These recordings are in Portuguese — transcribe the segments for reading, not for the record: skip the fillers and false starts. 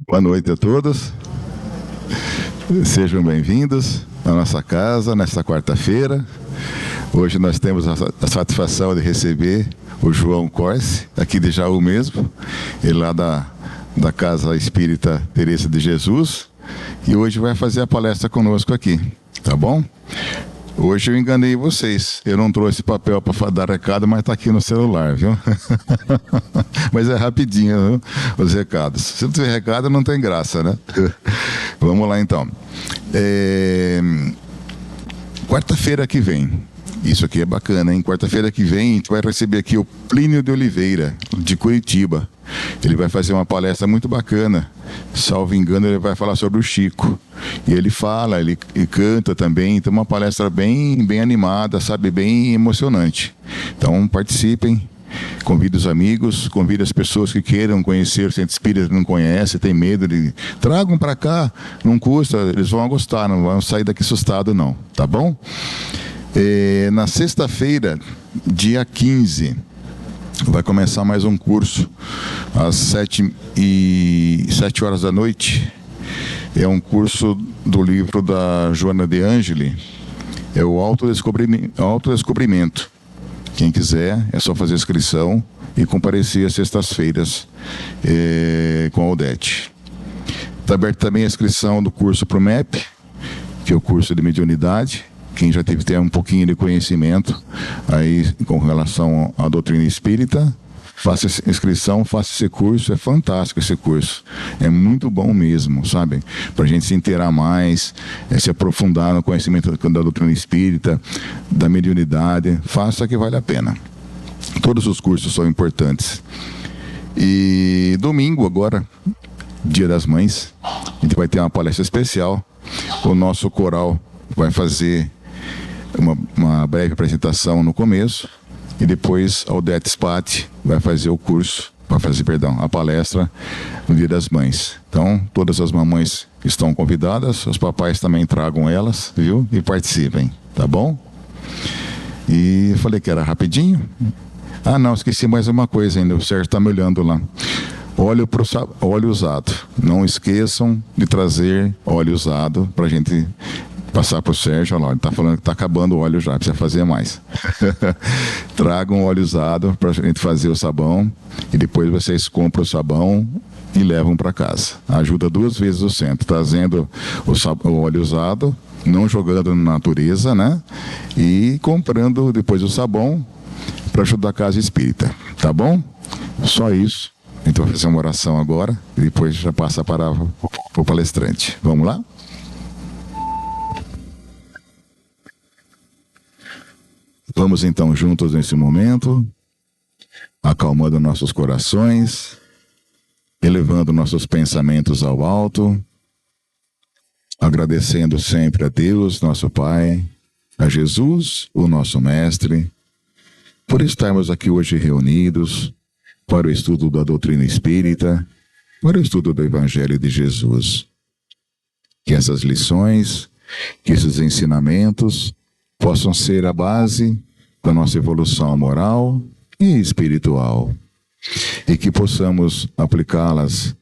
Boa noite a todos. Sejam bem-vindos à nossa casa nesta quarta-feira. Hoje nós temos a satisfação de receber o João Corse, aqui de Jaú mesmo, ele lá da Casa Espírita Teresa de Jesus, e hoje vai fazer a palestra conosco aqui, tá bom? Hoje eu enganei vocês, eu não trouxe papel para dar recado, mas está aqui no celular, viu? Mas é rapidinho, viu? Os recados. Se não tiver recado, não tem graça, né? Vamos lá então. Quarta-feira que vem, isso aqui é bacana, hein? Quarta-feira que vem a gente vai receber aqui o Plínio de Oliveira, de Curitiba. Ele vai fazer uma palestra muito bacana. Salvo engano, ele vai falar sobre o Chico. E ele fala, ele canta também. Então, uma palestra bem animada, sabe? Bem emocionante. Então, participem. Convide os amigos, convide as pessoas que queiram conhecer o Centro Espírita que não conhece, tem medo de... Tragam para cá, não custa, eles vão gostar, não vão sair daqui assustados não, tá bom? Na sexta-feira, dia 15, vai começar mais um curso, às 7 horas da noite. É um curso do livro da Joana de Ângeli, é o Autodescobrimento. Quem quiser, é só fazer inscrição e comparecer às sextas-feiras com a Odete. Está aberta também a inscrição do curso para o MEP, que é o curso de mediunidade. Quem já teve ter um pouquinho de conhecimento aí com relação à doutrina espírita, faça inscrição, faça esse curso, é fantástico esse curso, é muito bom mesmo, sabe? Para a gente se inteirar mais, se aprofundar no conhecimento da doutrina espírita, da mediunidade, faça que vale a pena. Todos os cursos são importantes. E domingo agora, Dia das Mães, a gente vai ter uma palestra especial, o nosso coral vai fazer uma breve apresentação no começo, e depois a Odete Spati vai fazer o curso, a palestra no Dia das Mães. Então, todas as mamães estão convidadas, os papais também tragam elas, viu? E participem, tá bom? E eu falei que era rapidinho. Ah, não, esqueci mais uma coisa ainda, o Sérgio está me olhando lá. Óleo usado. Não esqueçam de trazer óleo usado para a gente passar para o Sérgio. Olha lá, ele está falando que está acabando o óleo já, precisa fazer mais. Tragam óleo usado para a gente fazer o sabão e depois vocês compram o sabão e levam para casa. Ajuda 2 vezes o centro, trazendo o óleo usado, não jogando na natureza, né? E comprando depois o sabão para ajudar a casa espírita, tá bom? Só isso. Então, vou fazer uma oração agora e depois já passa para o palestrante. Vamos lá? Vamos então juntos nesse momento, acalmando nossos corações, elevando nossos pensamentos ao alto, agradecendo sempre a Deus, nosso Pai, a Jesus, o nosso Mestre, por estarmos aqui hoje reunidos para o estudo da doutrina espírita, para o estudo do Evangelho de Jesus. Que essas lições, que esses ensinamentos possam ser a base da nossa evolução moral e espiritual, e que possamos aplicá-las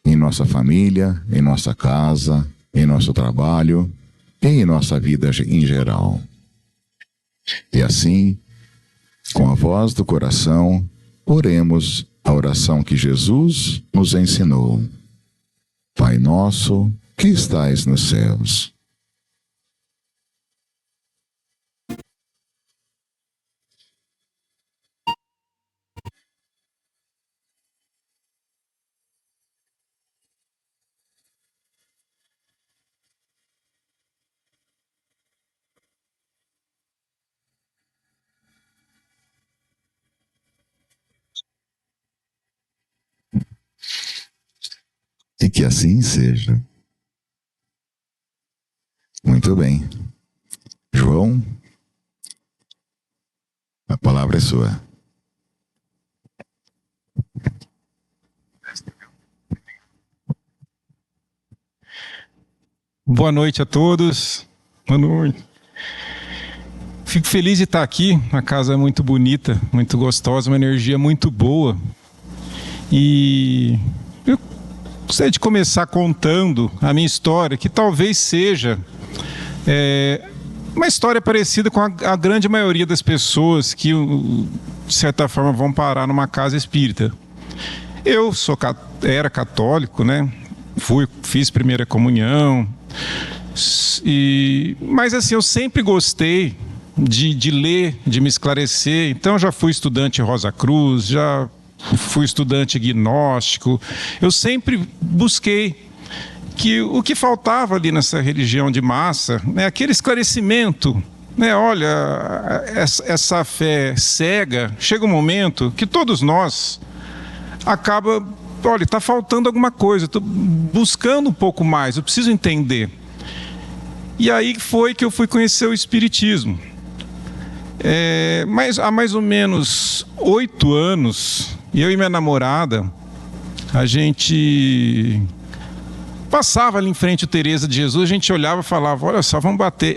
em nossa família, em nossa casa, em nosso trabalho e em nossa vida em geral. E assim, com a voz do coração, oremos a oração que Jesus nos ensinou. Pai nosso, que estais nos céus. E que assim seja. Muito bem. João, a palavra é sua. Boa noite a todos. Boa noite. Fico feliz de estar aqui. A casa é muito bonita, muito gostosa, uma energia muito boa. E eu gostaria de começar contando a minha história, que talvez seja uma história parecida com a grande maioria das pessoas que, de certa forma, vão parar numa casa espírita. Eu era católico, né? Fiz primeira comunhão, mas assim, eu sempre gostei de ler, de me esclarecer. Então já fui estudante Rosa Cruz, já fui estudante gnóstico. Eu sempre busquei que o que faltava ali nessa religião de massa, né, aquele esclarecimento, né, olha, essa fé cega, chega um momento que todos nós acaba, olha, está faltando alguma coisa, estou buscando um pouco mais, eu preciso entender. E aí foi que eu fui conhecer o Espiritismo. Mas há mais ou menos 8 anos, eu e minha namorada, a gente passava ali em frente ao Teresa de Jesus, a gente olhava e falava, olha só, vamos bater.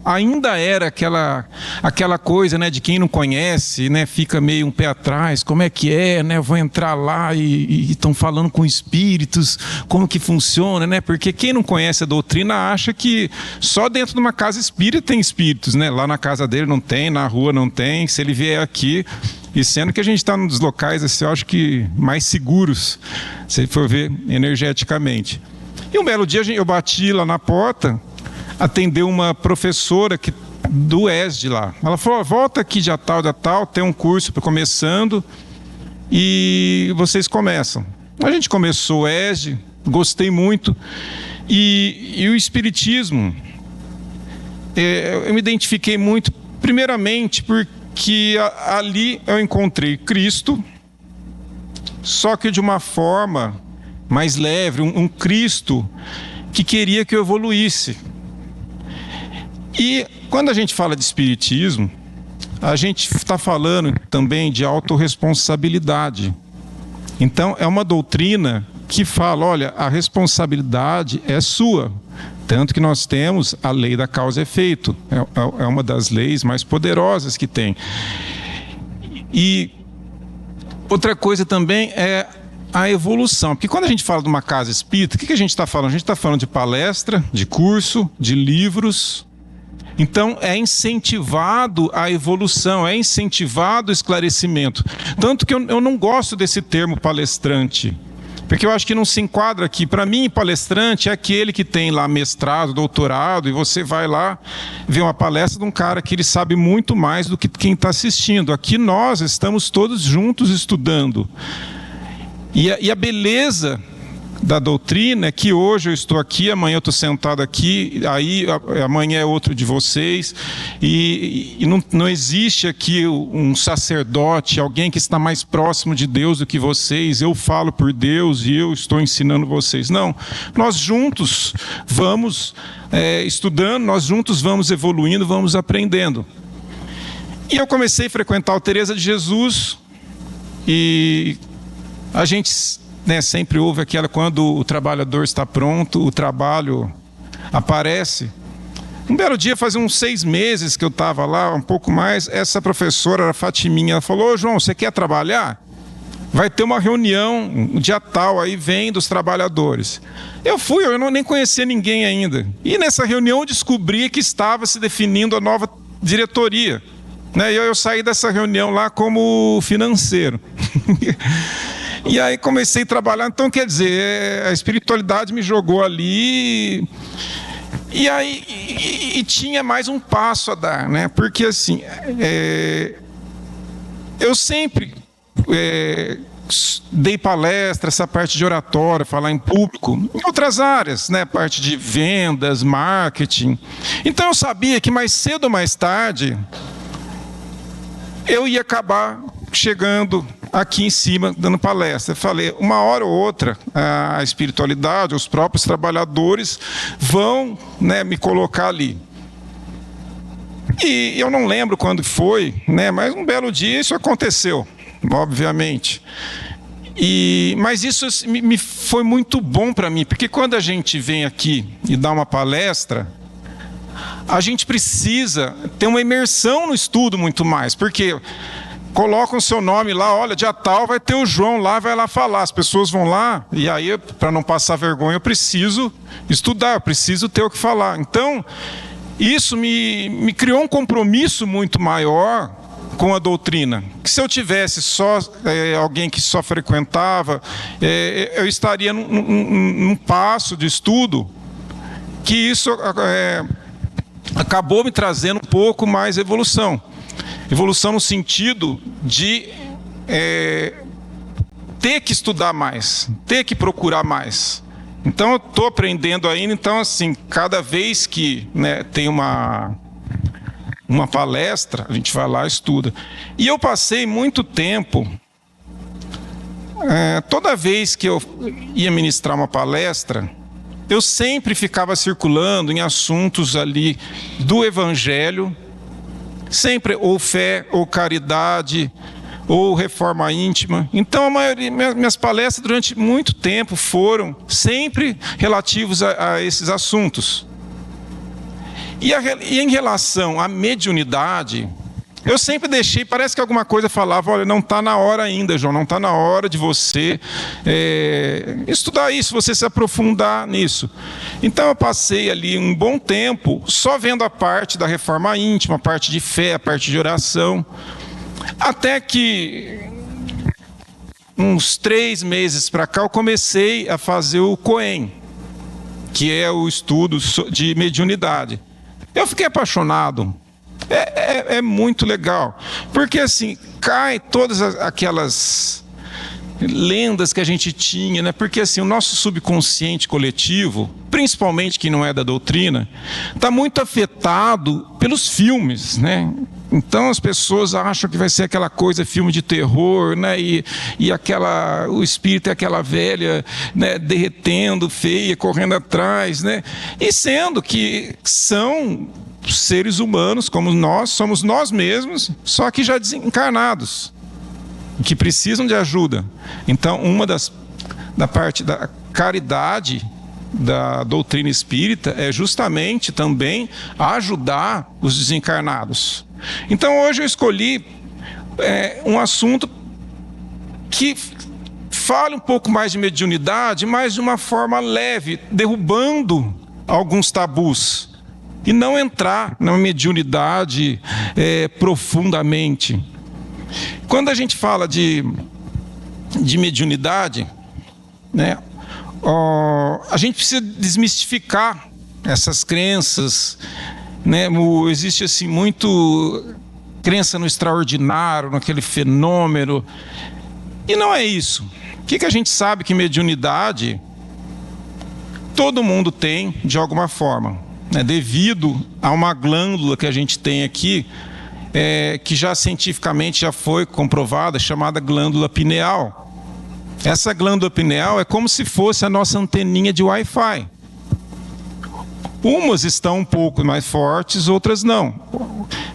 Ainda era aquela coisa, né, de quem não conhece, né, fica meio um pé atrás, como é que é, né, eu vou entrar lá e estão falando com espíritos, como que funciona, né, porque quem não conhece a doutrina acha que só dentro de uma casa espírita tem espíritos, né, lá na casa dele não tem, na rua não tem, se ele vier aqui. E sendo que a gente está nos locais, assim, eu acho que mais seguros, se ele for ver energeticamente. E um belo dia eu bati lá na porta, atendeu uma professora do ESD lá. Ela falou, volta aqui dia tal, tem um curso começando e vocês começam. A gente começou o ESD, gostei muito. E o Espiritismo, eu me identifiquei muito, primeiramente porque ali eu encontrei Cristo, só que de uma forma mais leve, um Cristo que queria que eu evoluísse. E quando a gente fala de Espiritismo, a gente está falando também de autorresponsabilidade. Então é uma doutrina que fala, olha, a responsabilidade é sua. Tanto que nós temos a lei da causa e efeito. É uma das leis mais poderosas que tem. E outra coisa também é a evolução, porque quando a gente fala de uma casa espírita, o que a gente está falando? A gente está falando de palestra, de curso, de livros. Então é incentivado a evolução, é incentivado o esclarecimento. Tanto que eu não gosto desse termo palestrante, porque eu acho que não se enquadra aqui. Para mim, palestrante é aquele que tem lá mestrado, doutorado, e você vai lá ver uma palestra de um cara que ele sabe muito mais do que quem está assistindo. Aqui nós estamos todos juntos estudando. E a beleza da doutrina é que hoje eu estou aqui, amanhã eu estou sentado aqui, aí amanhã é outro de vocês, e não existe aqui um sacerdote, alguém que está mais próximo de Deus do que vocês, eu falo por Deus e eu estou ensinando vocês. Não, nós juntos vamos estudando, nós juntos vamos evoluindo, vamos aprendendo. E eu comecei a frequentar o Teresa de Jesus, e a gente, né, sempre ouve aquela, quando o trabalhador está pronto, o trabalho aparece. Um belo dia, fazia uns 6 meses que eu estava lá, um pouco mais, essa professora, a Fatiminha, ela falou, ô João, você quer trabalhar? Vai ter uma reunião, um dia tal, aí vem dos trabalhadores. Eu fui, eu nem conhecia ninguém ainda. E nessa reunião eu descobri que estava se definindo a nova diretoria. Né? E eu saí dessa reunião lá como financeiro. E aí comecei a trabalhar, então quer dizer, a espiritualidade me jogou ali, e aí tinha mais um passo a dar, né? Porque assim, eu sempre dei palestra, essa parte de oratória, falar em público, em outras áreas, né? Parte de vendas, marketing. Então eu sabia que mais cedo ou mais tarde eu ia acabar chegando aqui em cima, dando palestra. Eu falei, uma hora ou outra, a espiritualidade, os próprios trabalhadores vão, né, me colocar ali. E eu não lembro quando foi, né, mas um belo dia isso aconteceu, obviamente. Mas isso me foi muito bom para mim, porque quando a gente vem aqui e dá uma palestra, a gente precisa ter uma imersão no estudo muito mais, porque colocam o seu nome lá, olha, dia tal vai ter o João lá, vai lá falar, as pessoas vão lá, e aí, para não passar vergonha, eu preciso estudar, eu preciso ter o que falar. Então, isso me criou um compromisso muito maior com a doutrina, que se eu tivesse só alguém que só frequentava, eu estaria num passo de estudo, que isso acabou me trazendo um pouco mais evolução. Evolução no sentido de ter que estudar mais, ter que procurar mais. Então, eu estou aprendendo ainda. Então, assim, cada vez que tem uma palestra, a gente vai lá e estuda. E eu passei muito tempo, toda vez que eu ia ministrar uma palestra, eu sempre ficava circulando em assuntos ali do Evangelho, sempre ou fé, ou caridade, ou reforma íntima. Então, a maioria, minhas palestras durante muito tempo foram sempre relativos a esses assuntos. E em relação à mediunidade, eu sempre deixei, parece que alguma coisa falava, olha, não está na hora ainda, João, não está na hora de você estudar isso, você se aprofundar nisso. Então eu passei ali um bom tempo só vendo a parte da reforma íntima, a parte de fé, a parte de oração, até que uns 3 meses para cá eu comecei a fazer o Cohen, que é o estudo de mediunidade. Eu fiquei apaixonado. É muito legal, porque assim, cai todas aquelas lendas que a gente tinha, né? Porque assim, o nosso subconsciente coletivo, principalmente quem não é da doutrina, está muito afetado pelos filmes, né? Então as pessoas acham que vai ser aquela coisa, filme de terror, né? E o espírito é aquela velha, né, derretendo, feia, correndo atrás, né? E sendo que são seres humanos como nós, somos nós mesmos, só que já desencarnados, que precisam de ajuda. Então, da parte da caridade da doutrina espírita é justamente também ajudar os desencarnados. Então, hoje eu escolhi um assunto que fale um pouco mais de mediunidade, mas de uma forma leve, derrubando alguns tabus, e não entrar na mediunidade profundamente. Quando a gente fala de mediunidade, né, a gente precisa desmistificar essas crenças, né? Existe assim muito crença no extraordinário, naquele fenômeno, e não é isso. O que a gente sabe? Que mediunidade todo mundo tem de alguma forma, né, devido a uma glândula que a gente tem aqui, que já cientificamente já foi comprovada, chamada glândula pineal. Essa glândula pineal é como se fosse a nossa anteninha de Wi-Fi. Umas estão um pouco mais fortes, outras não.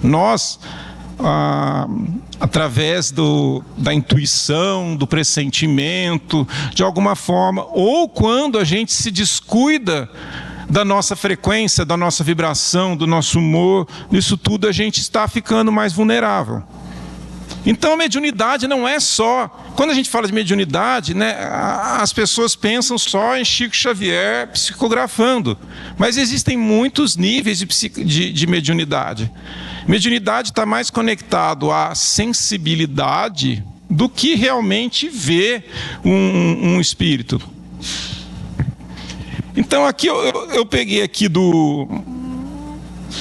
Nós, através da intuição, do pressentimento, de alguma forma, ou quando a gente se descuida da nossa frequência, da nossa vibração, do nosso humor, isso tudo a gente está ficando mais vulnerável. Então a mediunidade não é só... Quando a gente fala de mediunidade, né, as pessoas pensam só em Chico Xavier psicografando, mas existem muitos níveis de mediunidade. Mediunidade está mais conectado à sensibilidade do que realmente ver um espírito. Então aqui eu peguei aqui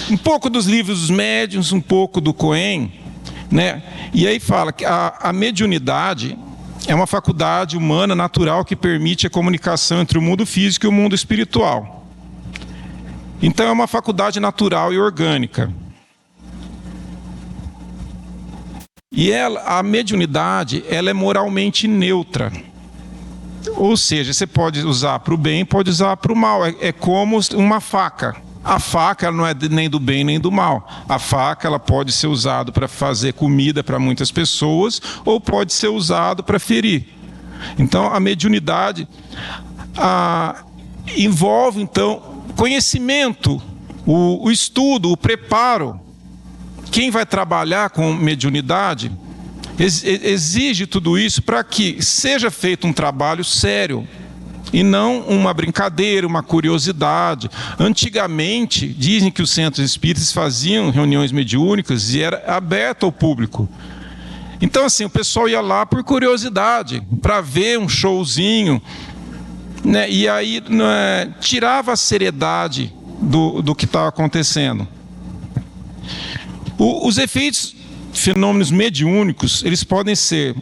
um pouco dos livros dos médiuns, um pouco do Cohen, né? E aí fala que a mediunidade é uma faculdade humana natural que permite a comunicação entre o mundo físico e o mundo espiritual. Então é uma faculdade natural e orgânica. E a mediunidade, ela é moralmente neutra. Ou seja, você pode usar para o bem, pode usar para o mal. É como uma faca. A faca ela não é nem do bem nem do mal. A faca ela pode ser usada para fazer comida para muitas pessoas ou pode ser usada para ferir. Então a mediunidade envolve então conhecimento, o estudo, o preparo, quem vai trabalhar com mediunidade, exige tudo isso para que seja feito um trabalho sério e não uma brincadeira, uma curiosidade. Antigamente, dizem que os centros espíritas faziam reuniões mediúnicas e era aberto ao público. Então, assim, o pessoal ia lá por curiosidade, para ver um showzinho, né? E aí tirava a seriedade do que estava acontecendo. Os efeitos, fenômenos mediúnicos, eles podem ser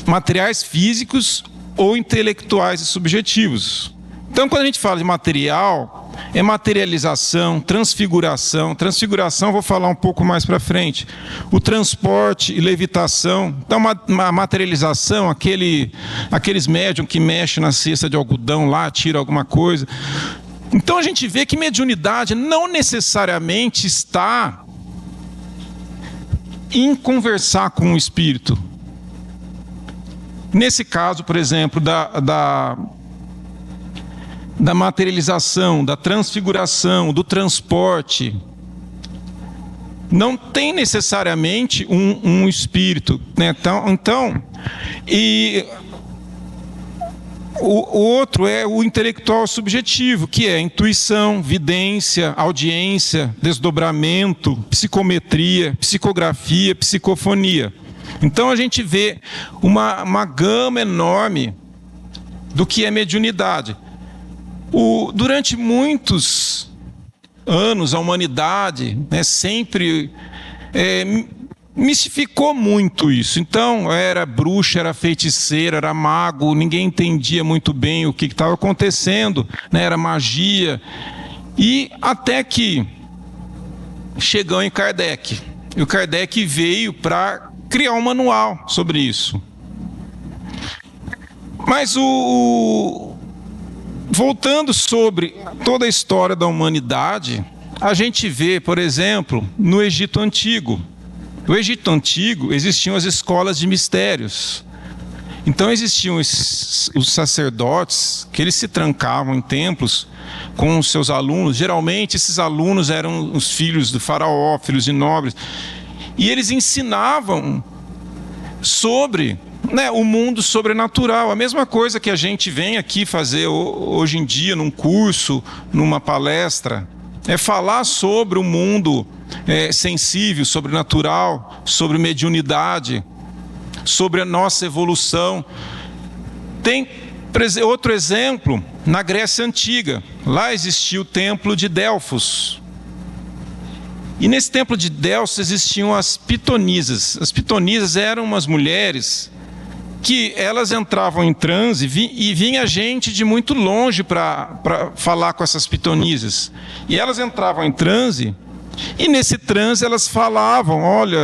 materiais físicos ou intelectuais e subjetivos. Então, quando a gente fala de material, é materialização, transfiguração. Transfiguração, vou falar um pouco mais para frente. O transporte e levitação. Então, uma materialização, aqueles médiums que mexem na cesta de algodão lá, tiram alguma coisa. Então, a gente vê que mediunidade não necessariamente está em conversar com o espírito. Nesse caso, por exemplo, da materialização, da transfiguração, do transporte, não tem necessariamente um espírito, né? O outro é o intelectual subjetivo, que é intuição, vidência, audiência, desdobramento, psicometria, psicografia, psicofonia. Então a gente vê uma gama enorme do que é mediunidade. Durante muitos anos, a humanidade, né, sempre mistificou muito isso. Então, era bruxa, era feiticeira, era mago, ninguém entendia muito bem o que estava acontecendo, né, era magia. E até que chegou em Kardec. E o Kardec veio para criar um manual sobre isso. Mas voltando sobre toda a história da humanidade, a gente vê, por exemplo, no Egito Antigo. No Egito Antigo existiam as escolas de mistérios. Então existiam os sacerdotes que eles se trancavam em templos com os seus alunos. Geralmente esses alunos eram os filhos do faraó, filhos de nobres. E eles ensinavam sobre, né, o mundo sobrenatural. A mesma coisa que a gente vem aqui fazer hoje em dia num curso, numa palestra, é falar sobre o mundo sensível, sobrenatural, sobre mediunidade, sobre a nossa evolução. Tem outro exemplo na Grécia Antiga. Lá existia o templo de Delfos. E nesse templo de Delfos existiam as pitonisas. As pitonisas eram umas mulheres que elas entravam em transe e vinha gente de muito longe para falar com essas pitonisas. E elas entravam em transe e nesse transe elas falavam, olha,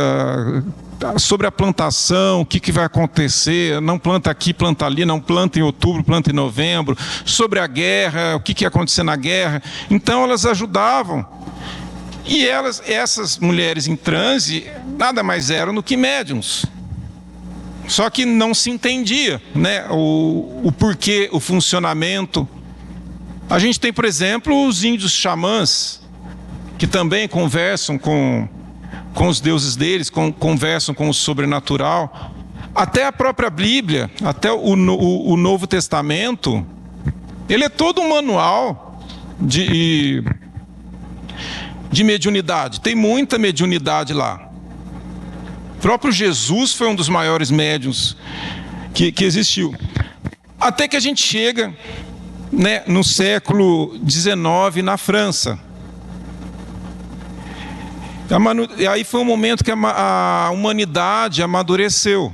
sobre a plantação, o que vai acontecer, não planta aqui, planta ali, não planta em outubro, planta em novembro, sobre a guerra, o que ia acontecer na guerra. Então elas ajudavam. E essas mulheres em transe nada mais eram do que médiuns. Só que não se entendia, né, o porquê, o funcionamento. A gente tem, por exemplo, os índios xamãs, que também conversam com os deuses deles, conversam com o sobrenatural. Até a própria Bíblia, até o Novo Testamento, ele é todo um manual de mediunidade. Tem muita mediunidade lá. O próprio Jesus foi um dos maiores médiuns que existiu. Até que a gente chega, né, no século XIX, na França. E aí foi um momento que a humanidade amadureceu.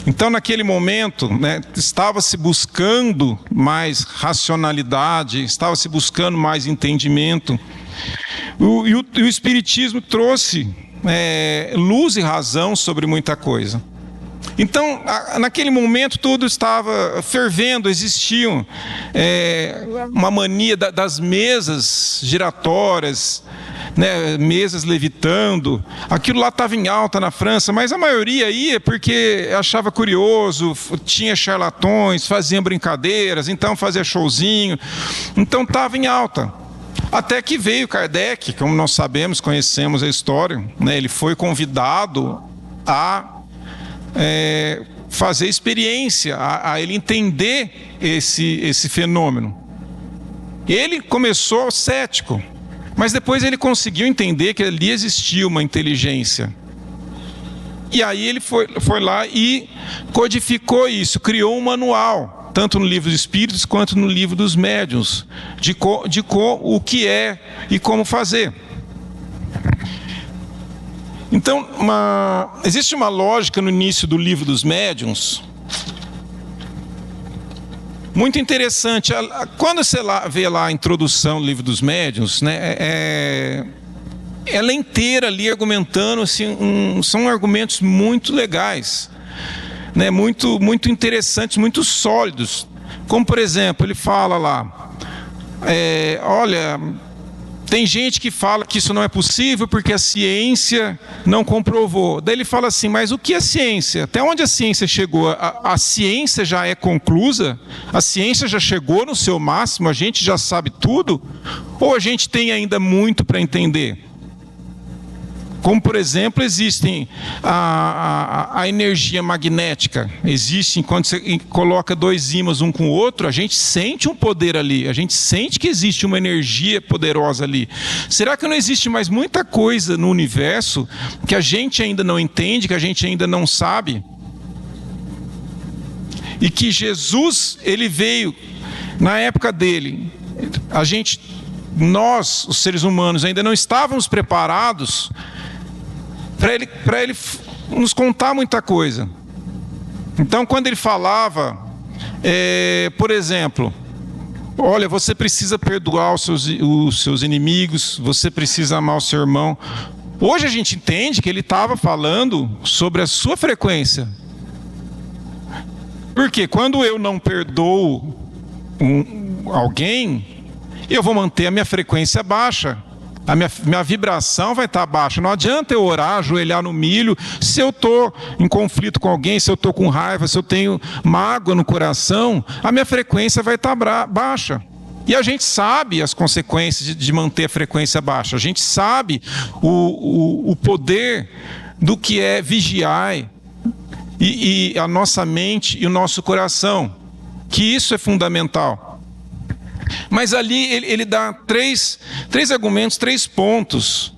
Então, naquele momento, né, estava-se buscando mais racionalidade, estava-se buscando mais entendimento. E o Espiritismo trouxe luz e razão sobre muita coisa. Então, naquele momento, tudo estava fervendo, existiam uma mania das mesas giratórias, né, mesas levitando. Aquilo lá estava em alta na França, mas a maioria ia porque achava curioso, tinha charlatões, faziam brincadeiras, então fazia showzinho. Então estava em alta. Até que veio Kardec, como nós sabemos, conhecemos a história, né? Ele foi convidado a fazer experiência, a ele entender esse fenômeno. Ele começou cético, mas depois ele conseguiu entender que ali existia uma inteligência. E aí ele foi lá e codificou isso, criou um manual, tanto no livro dos Espíritos quanto no livro dos Médiuns, de o que é e como fazer. Então, existe uma lógica no início do livro dos Médiuns, muito interessante. Quando você vê lá a introdução do livro dos Médiuns, né, ela é inteira ali argumentando, assim, são argumentos muito legais, né, muito interessantes, muito sólidos. Como, por exemplo, ele fala lá, olha, tem gente que fala que isso não é possível porque a ciência não comprovou. Daí ele fala assim, mas o que é ciência? Até onde a ciência chegou? A ciência já é conclusa? A ciência já chegou no seu máximo? A gente já sabe tudo? Ou a gente tem ainda muito para entender? Como, por exemplo, existem a energia magnética. Existe, quando você coloca dois ímãs um com o outro, a gente sente um poder ali. A gente sente que existe uma energia poderosa ali. Será que não existe mais muita coisa no universo que a gente ainda não entende, que a gente ainda não sabe? E que Jesus, ele veio, na época dele, nós, os seres humanos, ainda não estávamos preparados para ele nos contar muita coisa. Então, quando ele falava, por exemplo, olha, você precisa perdoar os seus inimigos, você precisa amar o seu irmão. Hoje a gente entende que ele estava falando sobre a sua frequência. Porque quando eu não perdoo alguém, eu vou manter a minha frequência baixa. A minha vibração vai estar baixa. Não adianta eu orar, ajoelhar no milho, se eu estou em conflito com alguém, se eu estou com raiva, se eu tenho mágoa no coração, a minha frequência vai estar baixa. E a gente sabe as consequências de manter a frequência baixa. A gente sabe o poder do que é vigiar e a nossa mente e o nosso coração, que isso é fundamental. Mas ali ele dá três argumentos, 3 pontos,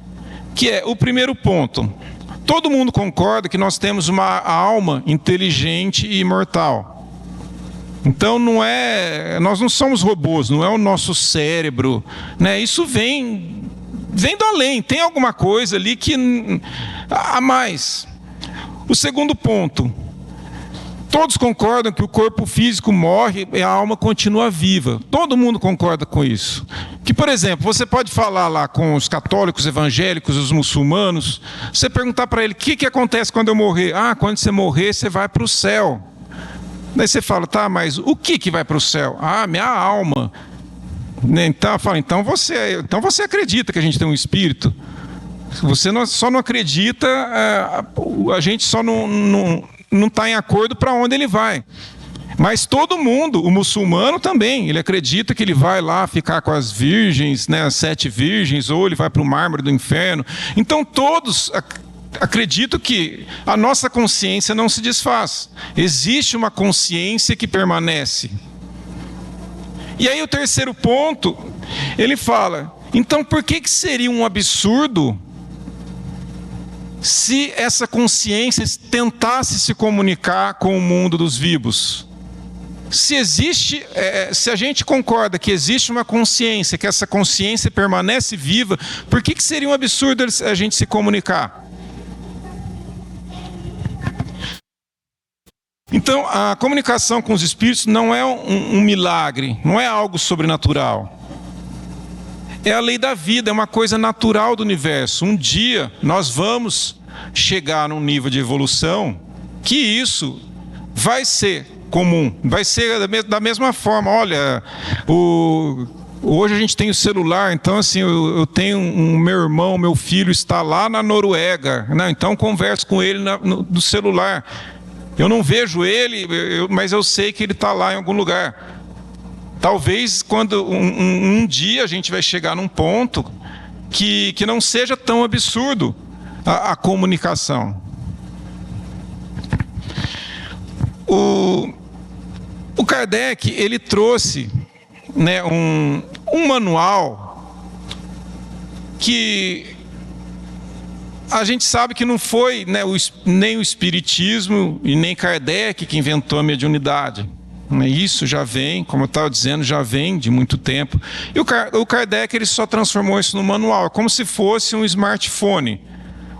que é o primeiro ponto. Todo mundo concorda que nós temos uma alma inteligente e imortal. Então nós não somos robôs, não é o nosso cérebro, né? Isso vem do além, tem alguma coisa ali que a mais. O segundo ponto. Todos concordam que o corpo físico morre e a alma continua viva. Todo mundo concorda com isso. Que, por exemplo, você pode falar lá com os católicos, evangélicos, os muçulmanos, você perguntar para ele, o que acontece quando eu morrer? Ah, quando você morrer, você vai para o céu. Daí você fala, tá, mas o que vai para o céu? Ah, minha alma. Então, fala, então você acredita que a gente tem um espírito? Você só não acredita, a gente só não está em acordo para onde ele vai. Mas todo mundo, o muçulmano também, ele acredita que ele vai lá ficar com as virgens, né, as 7 virgens, ou ele vai para o mármore do inferno. Então todos acreditam que a nossa consciência não se desfaz. Existe uma consciência que permanece. E aí o terceiro ponto, ele fala, então por que seria um absurdo se essa consciência tentasse se comunicar com o mundo dos vivos? Se a gente concorda que existe uma consciência, que essa consciência permanece viva, por que seria um absurdo a gente se comunicar? Então, a comunicação com os espíritos não é um milagre, não é algo sobrenatural. É a lei da vida, é uma coisa natural do universo. Um dia nós vamos chegar num nível de evolução que isso vai ser comum, vai ser da mesma forma. Olha, hoje a gente tem o celular, então assim, eu tenho meu irmão, meu filho está lá na Noruega, né? Então converso com ele no celular. Eu não vejo ele, mas eu sei que ele está lá em algum lugar. Talvez quando um dia a gente vai chegar num ponto que não seja tão absurdo a comunicação. O Kardec, ele trouxe, né, um manual que a gente sabe que não foi, né, nem o Espiritismo e nem Kardec que inventou a mediunidade. Isso já vem, como eu estava dizendo, já vem de muito tempo. E o Kardec, ele só transformou isso no manual, como se fosse um smartphone.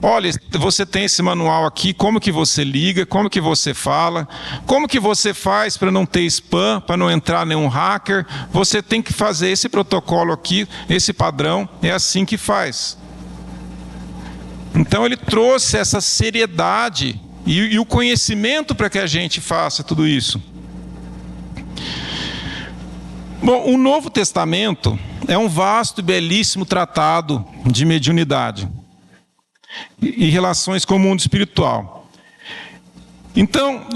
Olha, você tem esse manual aqui, como que você liga, como que você fala, como que você faz para não ter spam, para não entrar nenhum hacker. Você tem que fazer esse protocolo aqui, esse padrão, é assim que faz. Então ele trouxe essa seriedade e o conhecimento para que a gente faça tudo isso. Bom, o Novo Testamento é um vasto e belíssimo tratado de mediunidade e relações com o mundo espiritual. Então,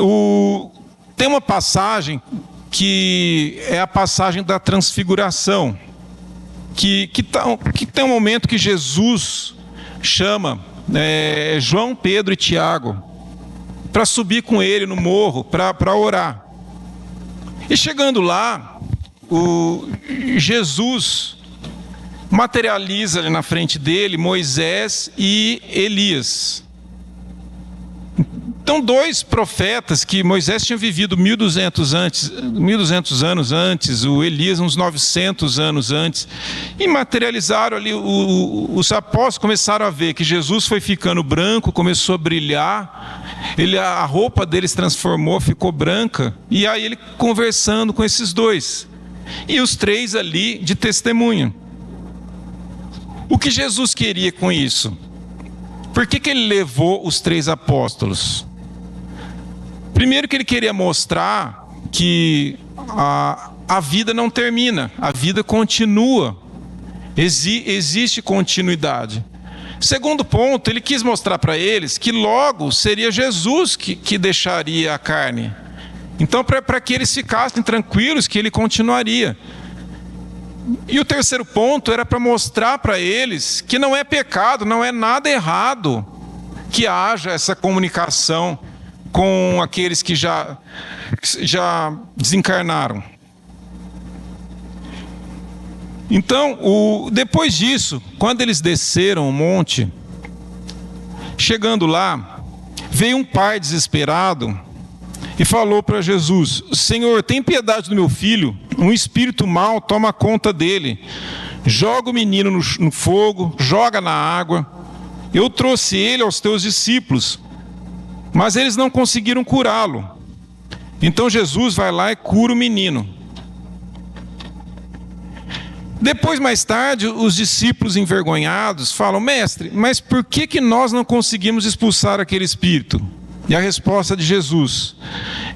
tem uma passagem que é a passagem da transfiguração, que tem um momento que Jesus chama João, Pedro e Tiago para subir com ele no morro, para orar. E chegando lá, Jesus materializa ali na frente dele Moisés e Elias. Então, dois profetas que Moisés tinha vivido 1.200 anos antes, o Elias uns 900 anos antes, e materializaram ali, os apóstolos começaram a ver que Jesus foi ficando branco, começou a brilhar, a roupa dele se transformou, ficou branca, e aí ele conversando com esses dois, e os três ali de testemunha. O que Jesus queria com isso? Por que ele levou os três apóstolos? Primeiro que ele queria mostrar que a vida não termina, a vida continua, existe continuidade. Segundo ponto, ele quis mostrar para eles que logo seria Jesus que deixaria a carne. Então, para que eles ficassem tranquilos que ele continuaria. E o terceiro ponto era para mostrar para eles que não é pecado, não é nada errado que haja essa comunicação com aqueles que já desencarnaram. Então, depois disso, quando eles desceram o monte, chegando lá, veio um pai desesperado e falou para Jesus: Senhor, tem piedade do meu filho, um espírito mau toma conta dele, joga o menino no fogo, joga na água. Eu trouxe ele aos teus discípulos, mas eles não conseguiram curá-lo. Então Jesus vai lá e cura o menino. Depois, mais tarde, os discípulos envergonhados falam: Mestre, mas por que nós não conseguimos expulsar aquele espírito? E a resposta de Jesus,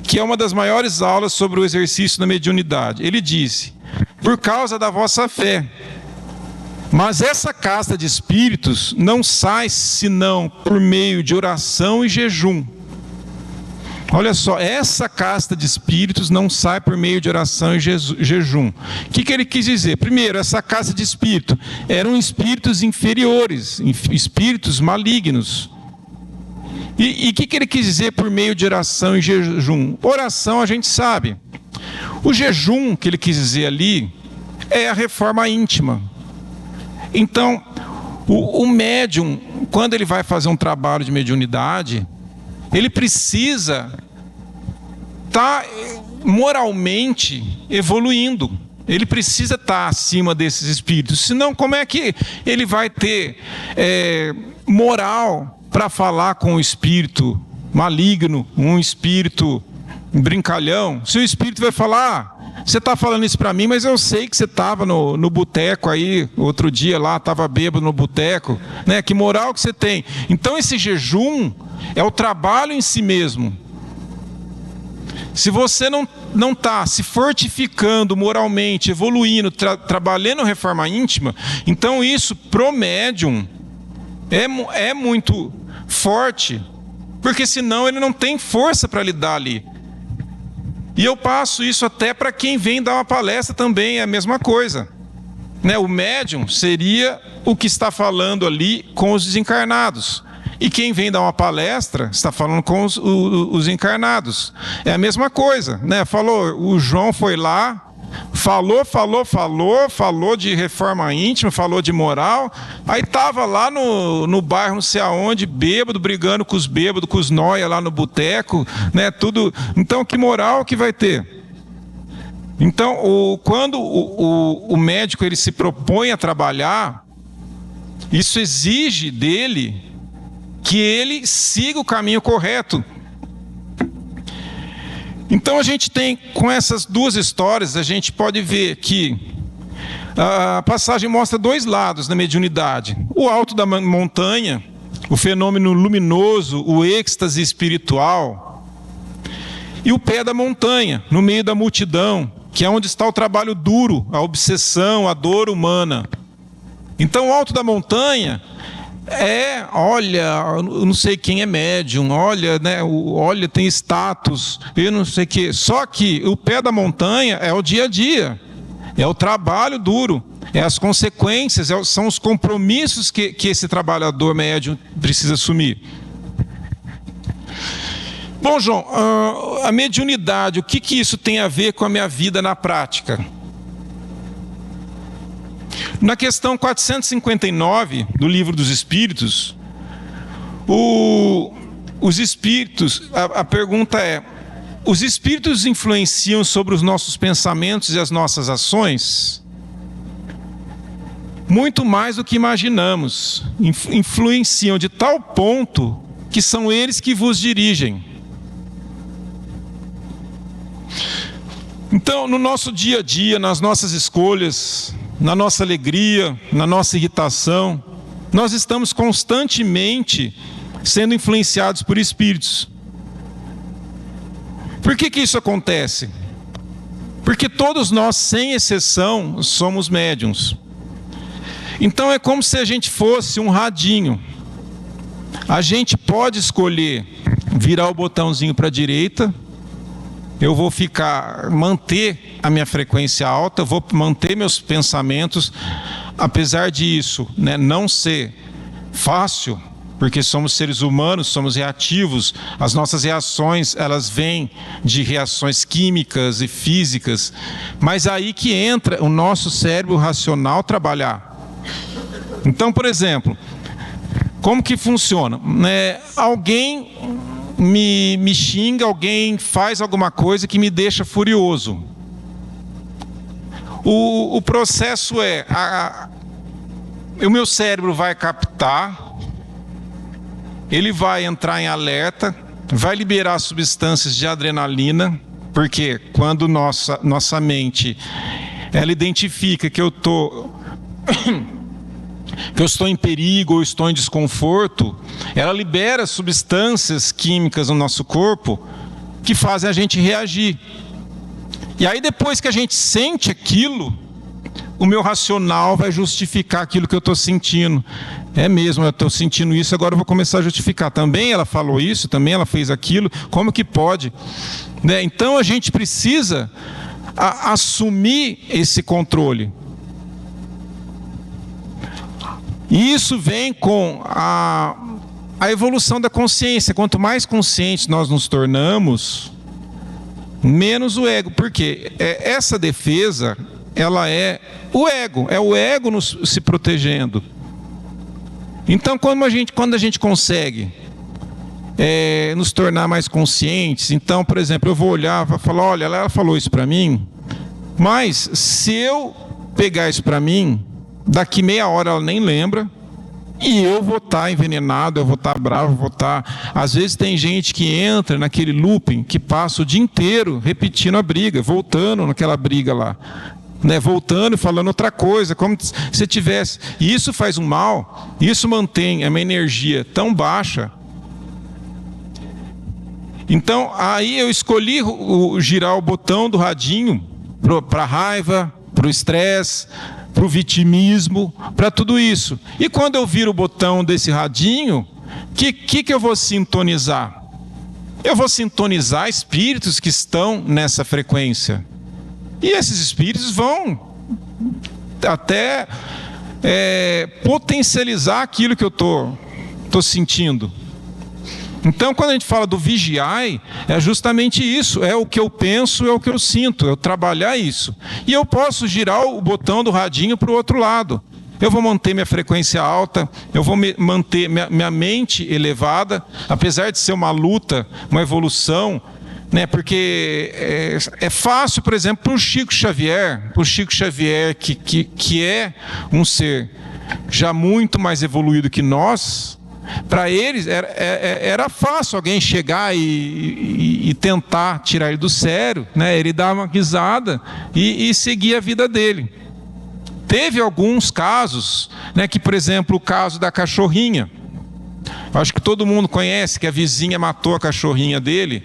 que é uma das maiores aulas sobre o exercício da mediunidade, ele disse: por causa da vossa fé. Mas essa casta de espíritos não sai senão por meio de oração e jejum. Olha só, essa casta de espíritos não sai por meio de oração e jejum. O que ele quis dizer? Primeiro, essa casta de espírito eram espíritos inferiores, espíritos malignos. E o que ele quis dizer por meio de oração e jejum? Oração a gente sabe. O jejum que ele quis dizer ali é a reforma íntima. Então, o médium, quando ele vai fazer um trabalho de mediunidade, ele precisa estar moralmente evoluindo. Ele precisa estar acima desses espíritos. Senão, como é que ele vai ter moral para falar com um espírito maligno, um espírito brincalhão? Se o espírito vai falar: você está falando isso para mim, mas eu sei que você estava no boteco aí, outro dia lá, estava bêbado no boteco, né? Que moral que você tem? Então esse jejum é o trabalho em si mesmo. Se você não está se fortificando moralmente, evoluindo, trabalhando reforma íntima, então isso pro médium é muito forte, porque senão ele não tem força para lidar ali. E eu passo isso até para quem vem dar uma palestra também, é a mesma coisa. Né? O médium seria o que está falando ali com os desencarnados. E quem vem dar uma palestra está falando com os encarnados. É a mesma coisa. Né? O João foi lá, falou de reforma íntima, falou de moral, aí estava lá no bairro não sei aonde, bêbado, brigando com os bêbados, com os nóia lá no boteco, né, tudo. Então que moral que vai ter? Então quando o médico ele se propõe a trabalhar, isso exige dele que ele siga o caminho correto. Então a gente tem, com essas duas histórias, a gente pode ver que a passagem mostra dois lados da mediunidade. O alto da montanha, o fenômeno luminoso, o êxtase espiritual, e o pé da montanha, no meio da multidão, que é onde está o trabalho duro, a obsessão, a dor humana. Então o alto da montanha olha, eu não sei quem é médium, olha, né, olha, tem status, eu não sei o quê. Só que o pé da montanha é o dia a dia, é o trabalho duro, é as consequências, são os compromissos que esse trabalhador médium precisa assumir. Bom, João, a mediunidade, o que isso tem a ver com a minha vida na prática? Na questão 459 do Livro dos Espíritos, os espíritos, a pergunta é: os espíritos influenciam sobre os nossos pensamentos e as nossas ações? Muito mais do que imaginamos. Influenciam de tal ponto que são eles que vos dirigem. Então, no nosso dia a dia, nas nossas escolhas, na nossa alegria, na nossa irritação, nós estamos constantemente sendo influenciados por espíritos. Por que isso acontece? Porque todos nós, sem exceção, somos médiuns. Então é como se a gente fosse um radinho. A gente pode escolher virar o botãozinho para a direita. Eu vou manter a minha frequência alta, vou manter meus pensamentos, apesar disso, né, não ser fácil, porque somos seres humanos, somos reativos, as nossas reações, elas vêm de reações químicas e físicas, mas aí que entra o nosso cérebro racional trabalhar. Então, por exemplo, como que funciona? Alguém me xinga, alguém faz alguma coisa que me deixa furioso. O processo o meu cérebro vai captar, ele vai entrar em alerta, vai liberar substâncias de adrenalina, porque quando nossa mente ela identifica que eu estou em perigo ou estou em desconforto, ela libera substâncias químicas no nosso corpo que fazem a gente reagir. E aí depois que a gente sente aquilo, o meu racional vai justificar aquilo que eu estou sentindo. É mesmo, eu estou sentindo isso, agora eu vou começar a justificar. Também ela falou isso, também ela fez aquilo, como que pode? Né? Então a gente precisa assumir esse controle. E isso vem com a evolução da consciência. Quanto mais conscientes nós nos tornamos, menos o ego. Porque essa defesa, ela é o ego se protegendo. Então, quando a gente consegue nos tornar mais conscientes, então, por exemplo, eu vou olhar e falar, olha, ela falou isso para mim, mas se eu pegar isso para mim, daqui meia hora ela nem lembra, e eu vou estar envenenado, eu vou estar bravo, Às vezes tem gente que entra naquele looping, que passa o dia inteiro repetindo a briga, voltando naquela briga lá, né? Voltando e falando outra coisa, como se tivesse... E isso faz um mal, isso mantém uma energia tão baixa. Então, aí eu escolhi girar o botão do radinho para a raiva, para o estresse, para o vitimismo, para tudo isso. E quando eu viro o botão desse radinho, que eu vou sintonizar? eu vou sintonizar espíritos que estão nessa frequência. E esses espíritos vão até potencializar aquilo que eu estou sentindo. Então, quando a gente fala do vigiai, é justamente isso. É o que eu penso, é o que eu sinto. Eu trabalhar isso. E eu posso girar o botão do radinho para o outro lado. Eu vou manter minha frequência alta, eu vou manter minha mente elevada, apesar de ser uma luta, uma evolução, né? Porque é fácil, por exemplo, para o Chico Xavier, que é um ser já muito mais evoluído que nós, para eles era fácil alguém chegar e tentar tirar ele do sério, né? Ele dá uma risada e seguir a vida dele. Teve alguns casos, né, que, por exemplo, o caso da cachorrinha. Acho que todo mundo conhece que a vizinha matou a cachorrinha dele.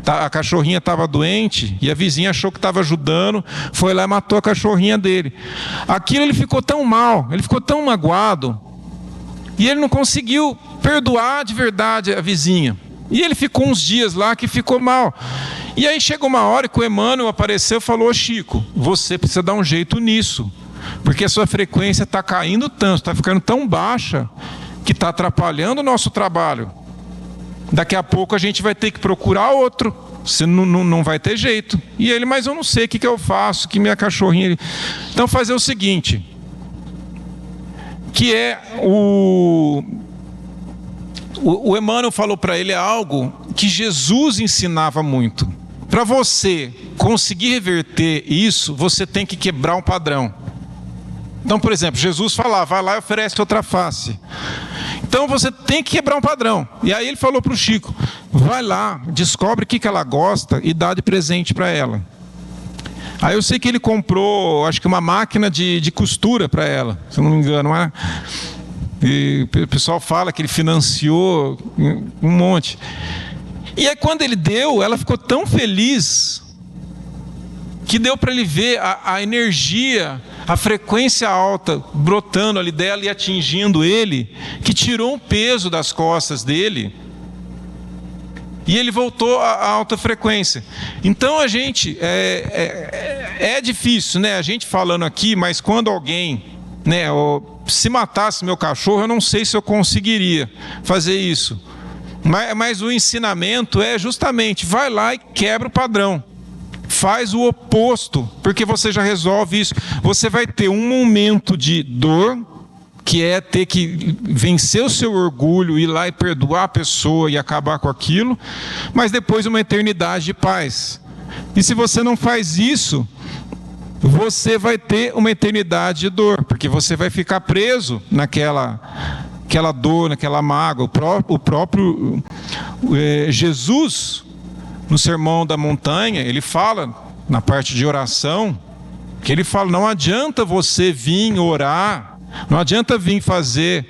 A cachorrinha estava doente e a vizinha achou que estava ajudando, foi lá e matou a cachorrinha dele. Aquilo, ele ficou tão mal, ele ficou tão magoado, e ele não conseguiu perdoar de verdade a vizinha. E ele ficou uns dias lá que ficou mal. E aí chegou uma hora que o Emmanuel apareceu e falou: Chico, você precisa dar um jeito nisso, porque a sua frequência está caindo tanto, está ficando tão baixa, que está atrapalhando o nosso trabalho. Daqui a pouco a gente vai ter que procurar outro, você não vai ter jeito. E ele: mas eu não sei o que eu faço, que minha cachorrinha... Então fazer o seguinte, que é o Emmanuel falou para ele algo que Jesus ensinava muito. Para você conseguir reverter isso, você tem que quebrar um padrão. Então, por exemplo, Jesus falava: vai lá e oferece outra face. Então você tem que quebrar um padrão. E aí ele falou para o Chico: vai lá, descobre o que ela gosta e dá de presente para ela. Aí eu sei que ele comprou, acho que uma máquina de costura para ela, se eu não me engano, não é? E o pessoal fala que ele financiou um monte. E aí quando ele deu, ela ficou tão feliz que deu para ele ver a energia, a frequência alta brotando ali dela e atingindo ele, que tirou um peso das costas dele. E ele voltou à alta frequência. Então a gente, é difícil, né? A gente falando aqui, mas quando alguém, né, se matasse meu cachorro, eu não sei se eu conseguiria fazer isso. Mas o ensinamento é justamente: vai lá e quebra o padrão. Faz o oposto, porque você já resolve isso. Você vai ter um momento de dor, que é ter que vencer o seu orgulho, ir lá e perdoar a pessoa e acabar com aquilo, mas depois uma eternidade de paz. E se você não faz isso, você vai ter uma eternidade de dor, porque você vai ficar preso naquela dor, naquela mágoa. O próprio Jesus, no Sermão da Montanha, ele fala, na parte de oração, que ele fala: não adianta você vir orar, não adianta vir fazer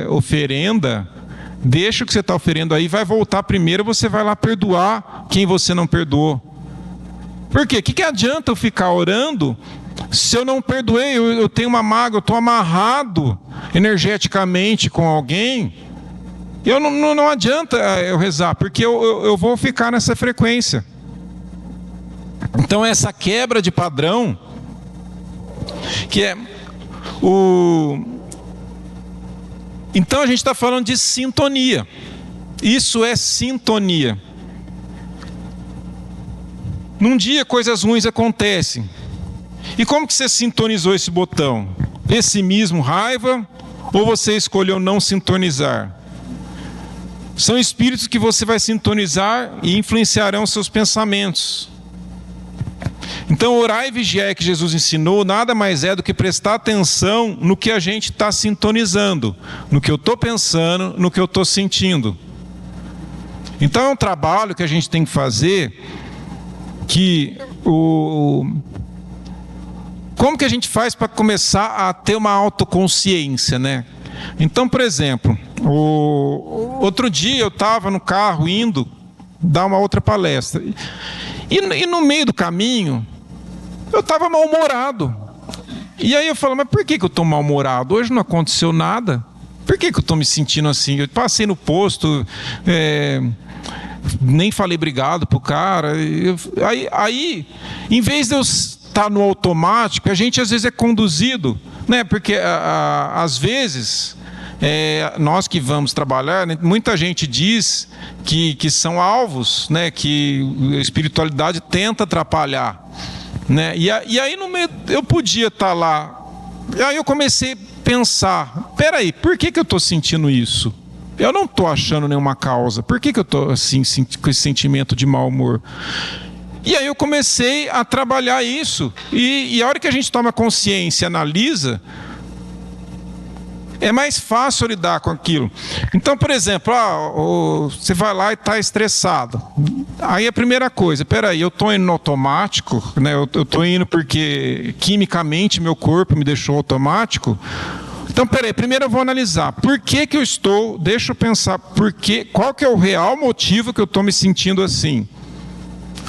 oferenda, deixa o que você está oferendo aí, vai voltar primeiro, você vai lá perdoar quem você não perdoou. Por quê? O que adianta eu ficar orando se eu não perdoei? Eu tenho uma mágoa, eu estou amarrado energeticamente com alguém. Não adianta eu rezar, porque eu vou ficar nessa frequência. Então essa quebra de padrão, que é Então a gente está falando de sintonia. Isso é sintonia. Num dia coisas ruins acontecem. E como que você sintonizou esse botão? Pessimismo, raiva, ou você escolheu não sintonizar? São espíritos que você vai sintonizar e influenciarão seus pensamentos. Então, orar e vigiar, que Jesus ensinou, nada mais é do que prestar atenção no que a gente está sintonizando, no que eu estou pensando, no que eu estou sentindo. Então, é um trabalho que a gente tem que fazer, como que a gente faz para começar a ter uma autoconsciência, né? Então, por exemplo, outro dia eu estava no carro indo dar uma outra palestra. E no meio do caminho, eu estava mal-humorado. E aí eu falo: mas por que eu estou mal-humorado? Hoje não aconteceu nada. Por que eu estou me sentindo assim? Eu passei no posto, nem falei obrigado pro cara. Aí, em vez de eu estar no automático, a gente às vezes é conduzido, né? Porque às vezes nós que vamos trabalhar, né, muita gente diz que são alvos, né? Que a espiritualidade tenta atrapalhar, né? E aí no meio, eu podia estar lá. E aí eu comecei a pensar: peraí, por que eu estou sentindo isso? Eu não estou achando nenhuma causa. Por que eu estou assim, com esse sentimento de mau humor? E aí eu comecei a trabalhar isso. E a hora que a gente toma consciência e analisa, é mais fácil lidar com aquilo. Então, por exemplo, você vai lá e está estressado. Aí a primeira coisa: peraí, eu estou indo no automático, né? Eu estou indo porque quimicamente meu corpo me deixou automático. Então, peraí, primeiro eu vou analisar por que eu estou, deixa eu pensar, qual que é o real motivo que eu estou me sentindo assim.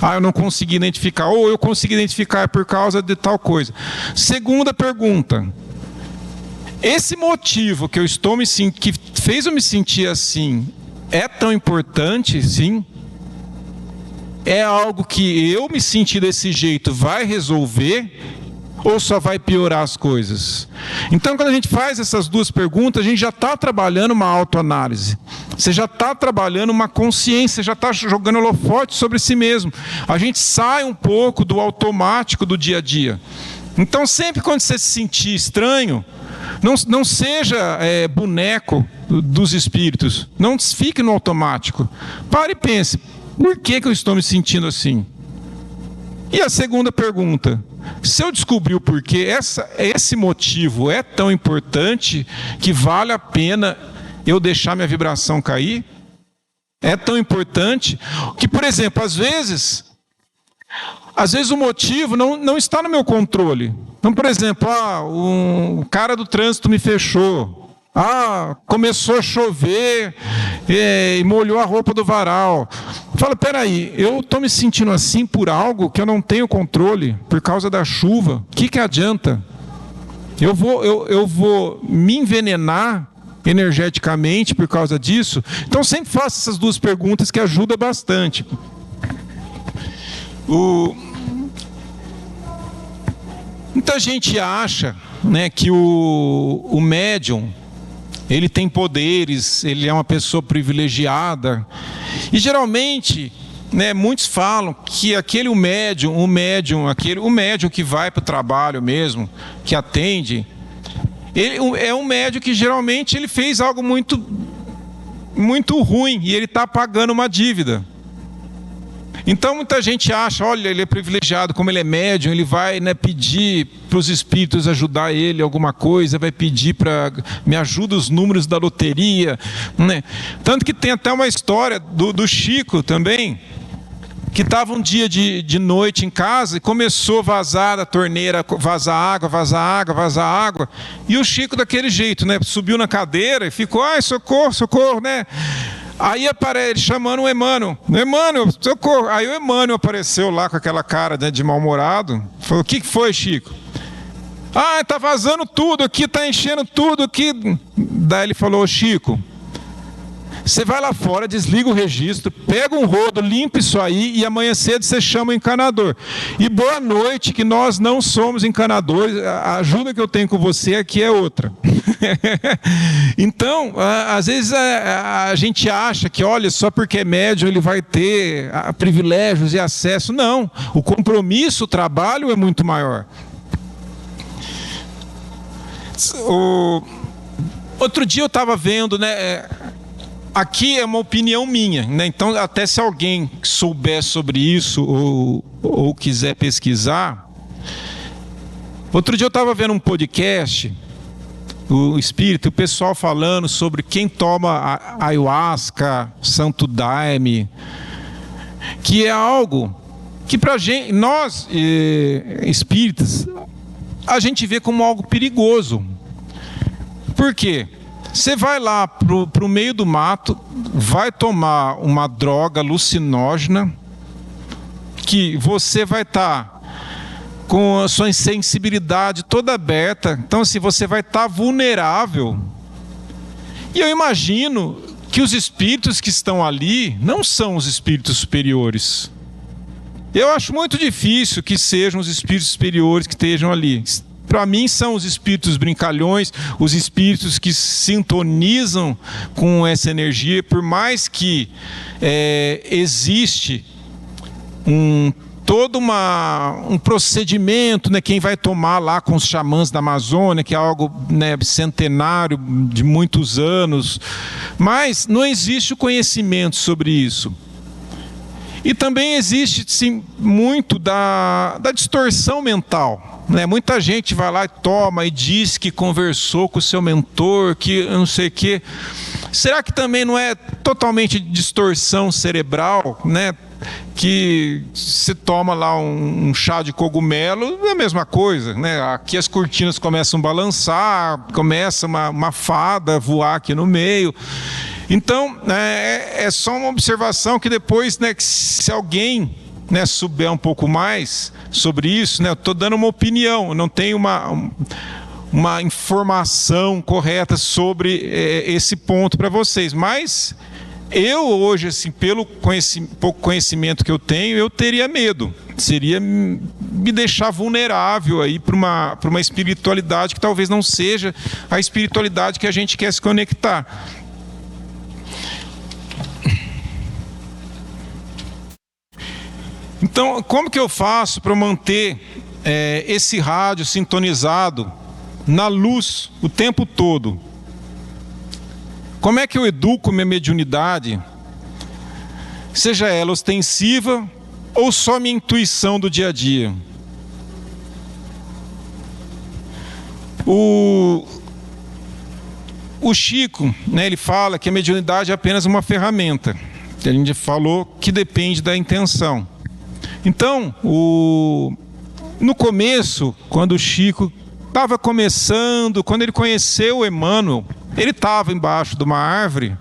Eu não consegui identificar, ou eu consegui identificar por causa de tal coisa. Segunda pergunta: esse motivo que eu estou que fez eu me sentir assim, é tão importante, sim? É algo que eu me sentir desse jeito vai resolver? Ou só vai piorar as coisas? Então, quando a gente faz essas duas perguntas, a gente já está trabalhando uma autoanálise. Você já está trabalhando uma consciência, já está jogando holofote sobre si mesmo. A gente sai um pouco do automático do dia a dia. Então, sempre quando você se sentir estranho, não seja boneco dos espíritos. Não fique no automático. Pare e pense: por que eu estou me sentindo assim? E a segunda pergunta: se eu descobrir o porquê, esse motivo é tão importante que vale a pena eu deixar minha vibração cair? É tão importante que, por exemplo, às vezes o motivo não está no meu controle. Então, por exemplo, o cara do trânsito me fechou. Começou a chover e molhou a roupa do varal. Fala: peraí, eu estou me sentindo assim por algo que eu não tenho controle, por causa da chuva. O que adianta? Eu vou me envenenar energeticamente por causa disso? Então sempre faça essas duas perguntas, que ajuda bastante. Muita gente acha, né, que o médium, ele tem poderes, ele é uma pessoa privilegiada. E geralmente, né, muitos falam que o médium que vai para o trabalho mesmo, que atende, ele é um médium que geralmente ele fez algo muito, muito ruim e ele está pagando uma dívida. Então muita gente acha: olha, ele é privilegiado, como ele é médium, ele vai, né, pedir para os espíritos ajudar ele alguma coisa, vai pedir para me ajuda os números da loteria, né? Tanto que tem até uma história do Chico também, que estava um dia de noite em casa e começou a vazar da torneira, vazar água, e o Chico daquele jeito, né, subiu na cadeira e ficou: socorro, socorro, né? Aí aparece ele chamando o Emmanuel: socorro. Aí o Emmanuel apareceu lá com aquela cara, né, de mal-humorado. Falou: o que foi, Chico? Está vazando tudo aqui, está enchendo tudo aqui. Daí ele falou: Chico, você vai lá fora, desliga o registro, pega um rodo, limpa isso aí e amanhã cedo você chama o encanador. E boa noite, que nós não somos encanadores, a ajuda que eu tenho com você aqui é outra. Então, às vezes a gente acha que, olha, só porque é médium ele vai ter privilégios e acesso. Não, o compromisso, o trabalho é muito maior. Outro dia eu estava vendo, né? Aqui é uma opinião minha, né? Então, até se alguém souber sobre isso ou quiser pesquisar. Outro dia eu estava vendo um podcast, o espírito, o pessoal falando sobre quem toma ayahuasca, santo daime, que é algo que pra gente, nós espíritas, a gente vê como algo perigoso. Por quê? Você vai lá pro meio do mato, vai tomar uma droga alucinógena, que você vai estar com a sua sensibilidade toda aberta. Então, assim, você vai estar vulnerável. E eu imagino que os espíritos que estão ali não são os espíritos superiores. Eu acho muito difícil que sejam os espíritos superiores que estejam ali. Para mim são os espíritos brincalhões, os espíritos que sintonizam com essa energia, por mais que existe todo um procedimento, né, quem vai tomar lá com os xamãs da Amazônia, que é algo, né, centenário, de muitos anos, mas não existe o conhecimento sobre isso. E também existe, sim, muito da distorção mental, né? Muita gente vai lá e toma e diz que conversou com o seu mentor, que não sei o quê. Será que também não é totalmente distorção cerebral, né? Que você toma lá um chá de cogumelo, é a mesma coisa, né? Aqui as cortinas começam a balançar, começa uma fada a voar aqui no meio. Então, é só uma observação que depois, né, que se alguém, né, souber um pouco mais sobre isso, né, eu estou dando uma opinião, eu não tenho uma informação correta sobre esse ponto para vocês, mas eu hoje, assim, pelo pouco conhecimento que eu tenho, eu teria medo, seria me deixar vulnerável aí para uma espiritualidade que talvez não seja a espiritualidade que a gente quer se conectar. Então, como que eu faço para manter esse rádio sintonizado na luz o tempo todo? Como é que eu educo minha mediunidade, seja ela ostensiva ou só minha intuição do dia a dia? O Chico, né, ele fala que a mediunidade é apenas uma ferramenta. A gente falou que depende da intenção. Então, no começo, quando o Chico estava começando, quando ele conheceu o Emmanuel, ele estava embaixo de uma árvore,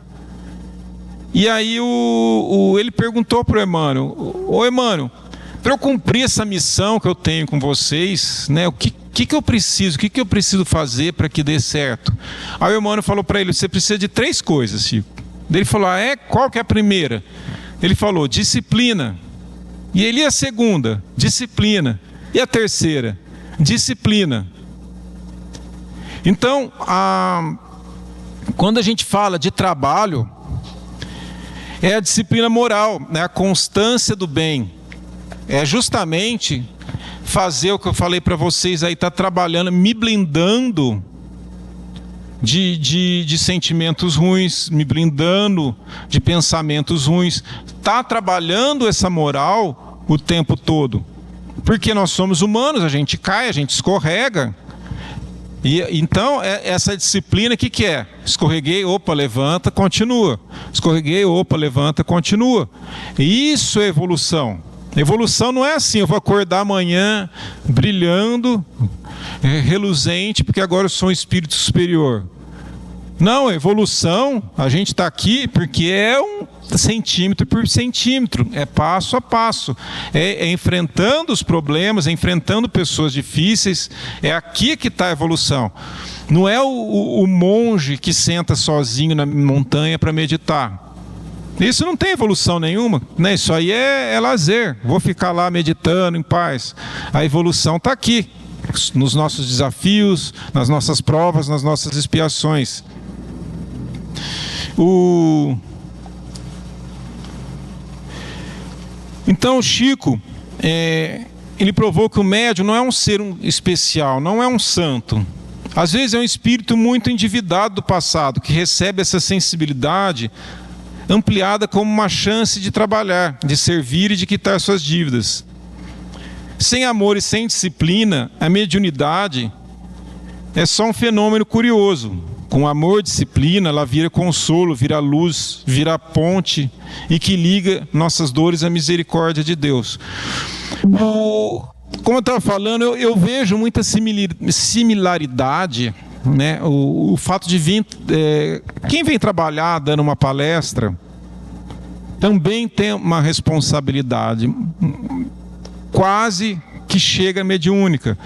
e aí ele perguntou para o Emmanuel: ô Emmanuel, para eu cumprir essa missão que eu tenho com vocês, né, o que eu preciso fazer para que dê certo? Aí o Emmanuel falou para ele: você precisa de 3 coisas, Chico. Ele falou: qual que é a primeira? Ele falou: disciplina. E ele, a segunda? Disciplina. E a terceira? Disciplina. Então, quando a gente fala de trabalho, é a disciplina moral, né? A constância do bem. É justamente fazer o que eu falei para vocês aí, tá trabalhando, me blindando de sentimentos ruins, me blindando de pensamentos ruins, tá trabalhando essa moral o tempo todo, porque nós somos humanos, a gente cai, a gente escorrega, e então essa disciplina, o que é? Escorreguei, opa, levanta, continua. Escorreguei, opa, levanta, continua. Isso é evolução. Evolução não é assim: eu vou acordar amanhã brilhando, reluzente, porque agora eu sou um espírito superior. Não, evolução, a gente está aqui porque é um centímetro por centímetro, é passo a passo, é enfrentando os problemas, é enfrentando pessoas difíceis, é aqui que está a evolução. Não é o monge que senta sozinho na montanha para meditar. Isso não tem evolução nenhuma, né? Isso aí é lazer, vou ficar lá meditando em paz. A evolução está aqui, nos nossos desafios, nas nossas provas, nas nossas expiações. Então o Chico, ele provou que o médium não é um ser especial, não é um santo. Às vezes é um espírito muito endividado do passado, que recebe essa sensibilidade ampliada como uma chance de trabalhar, de servir e de quitar suas dívidas. Sem amor e sem disciplina, a mediunidade é só um fenômeno curioso. Com amor e disciplina, ela vira consolo, vira luz, vira ponte e que liga nossas dores à misericórdia de Deus. Como eu estava falando, eu vejo muita similaridade, né? O fato de vir... quem vem trabalhar dando uma palestra também tem uma responsabilidade quase que chega mediúnica.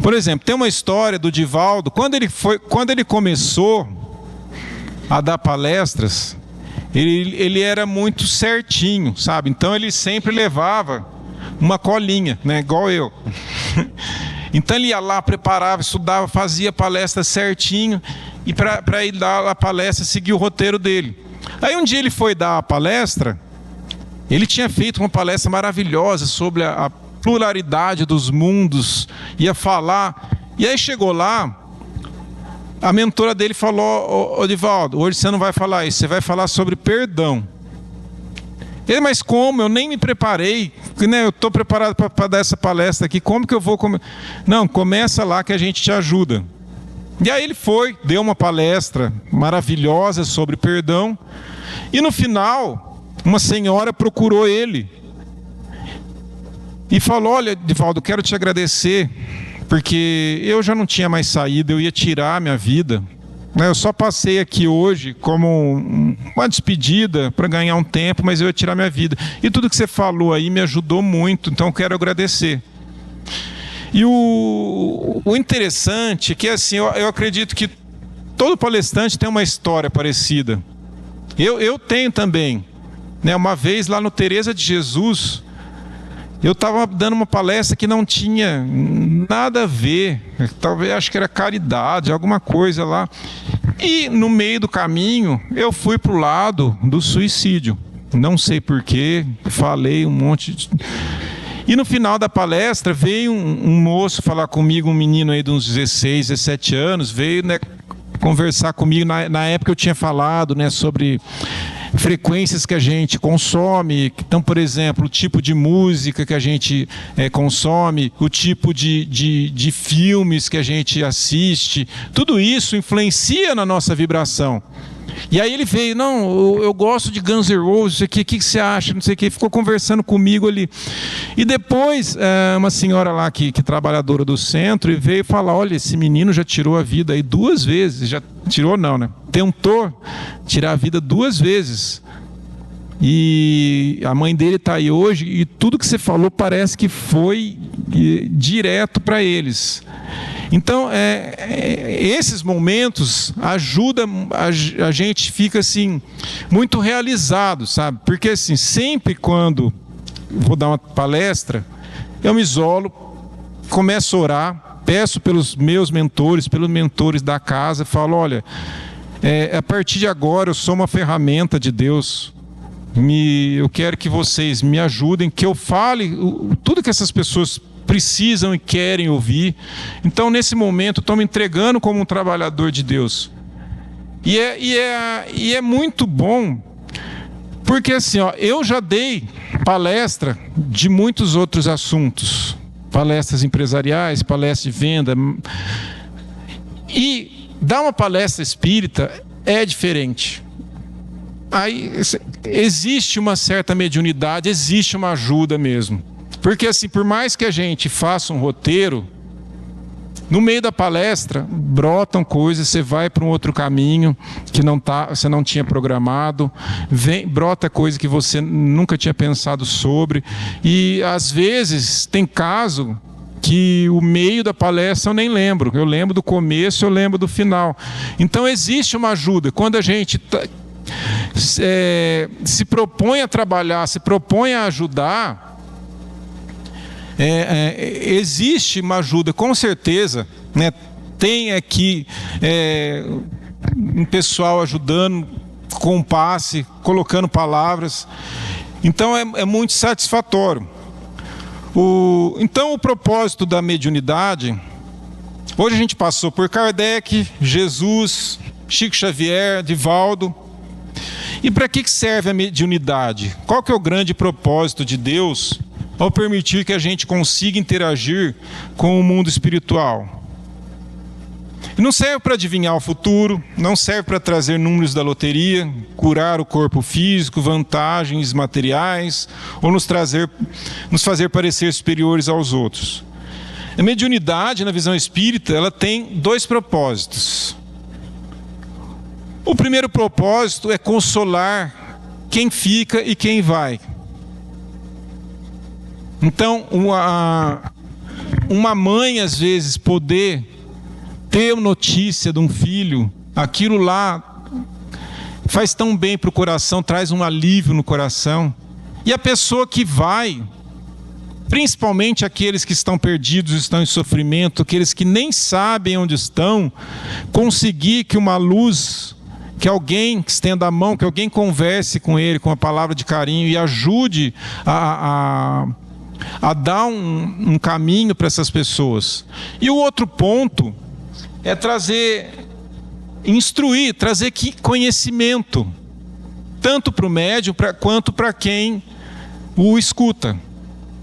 Por exemplo, tem uma história do Divaldo, quando ele começou a dar palestras, ele era muito certinho, sabe? Então ele sempre levava uma colinha, né? Igual eu. Então ele ia lá, preparava, estudava, fazia palestra certinho, e para ir dar a palestra, seguir o roteiro dele. Aí um dia ele foi dar a palestra, ele tinha feito uma palestra maravilhosa sobre a pluralidade dos mundos, ia falar, e aí chegou lá, a mentora dele falou: ô Divaldo, hoje você não vai falar isso, você vai falar sobre perdão. Ele: mas como? Eu nem me preparei, né? Eu estou preparado para dar essa palestra aqui, como que eu vou Não, começa lá que a gente te ajuda. E aí ele foi, deu uma palestra maravilhosa sobre perdão, e no final, uma senhora procurou ele e falou: olha, Divaldo, quero te agradecer, porque eu já não tinha mais saída, eu ia tirar a minha vida. Eu só passei aqui hoje como uma despedida para ganhar um tempo, mas eu ia tirar minha vida. E tudo que você falou aí me ajudou muito, então eu quero agradecer. E o interessante é que, assim, eu acredito que todo palestrante tem uma história parecida. Eu tenho também, né? Uma vez lá no Teresa de Jesus, eu estava dando uma palestra que não tinha nada a ver, talvez, acho que era caridade, alguma coisa lá. E no meio do caminho, eu fui para o lado do suicídio. Não sei porquê, falei um monte. E no final da palestra, veio um moço falar comigo, um menino aí de uns 16, 17 anos, veio, né, conversar comigo. Na época eu tinha falado, né, sobre frequências que a gente consome. Então, por exemplo, o tipo de música que a gente consome, o tipo de filmes que a gente assiste, tudo isso influencia na nossa vibração. E aí ele veio: não, eu gosto de Guns N' Roses, o que você acha, não sei o que, ficou conversando comigo ali. E depois, uma senhora lá que trabalhadora do centro, veio falar: olha, esse menino já tirou a vida aí 2 vezes, já tirou não, né? Tentou tirar a vida 2 vezes. E a mãe dele está aí hoje, e tudo que você falou parece que foi direto para eles. Então, esses momentos ajudam, a gente fica assim, muito realizado, sabe? Porque assim, sempre quando vou dar uma palestra, eu me isolo, começo a orar, peço pelos meus mentores, pelos mentores da casa, falo: olha, a partir de agora eu sou uma ferramenta de Deus. Eu quero que vocês me ajudem, que eu fale tudo que essas pessoas precisam e querem ouvir. Então, nesse momento, estou me entregando como um trabalhador de Deus. E é muito bom, porque assim, eu já dei palestra de muitos outros assuntos, palestras empresariais, palestras de venda, e dar uma palestra espírita é diferente. Aí existe uma certa mediunidade, existe uma ajuda mesmo. Porque assim, por mais que a gente faça um roteiro, no meio da palestra brotam coisas, você vai para um outro caminho que você não tinha programado, brota coisa que você nunca tinha pensado sobre, e às vezes tem caso que o meio da palestra eu nem lembro, eu lembro do começo, eu lembro do final. Então existe uma ajuda. Quando a gente se propõe a trabalhar, se propõe a ajudar, existe uma ajuda, com certeza, né? Tem aqui um pessoal ajudando com passe, colocando palavras. Então é muito satisfatório. Então o propósito da mediunidade, hoje a gente passou por Kardec, Jesus, Chico Xavier, Divaldo. E para que serve a mediunidade? Qual que é o grande propósito de Deus ao permitir que a gente consiga interagir com o mundo espiritual? Não serve para adivinhar o futuro, não serve para trazer números da loteria, curar o corpo físico, vantagens materiais, ou nos fazer parecer superiores aos outros. A mediunidade, na visão espírita, ela tem 2 propósitos. O primeiro propósito é consolar quem fica e quem vai. Então, uma mãe, às vezes, poder ter notícia de um filho, aquilo lá faz tão bem para o coração, traz um alívio no coração. E a pessoa que vai, principalmente aqueles que estão perdidos, estão em sofrimento, aqueles que nem sabem onde estão, conseguir que uma luz, que alguém estenda a mão, que alguém converse com ele com uma palavra de carinho e ajude a dar um caminho para essas pessoas. E o outro ponto é instruir, trazer conhecimento, tanto para o médium quanto para quem o escuta.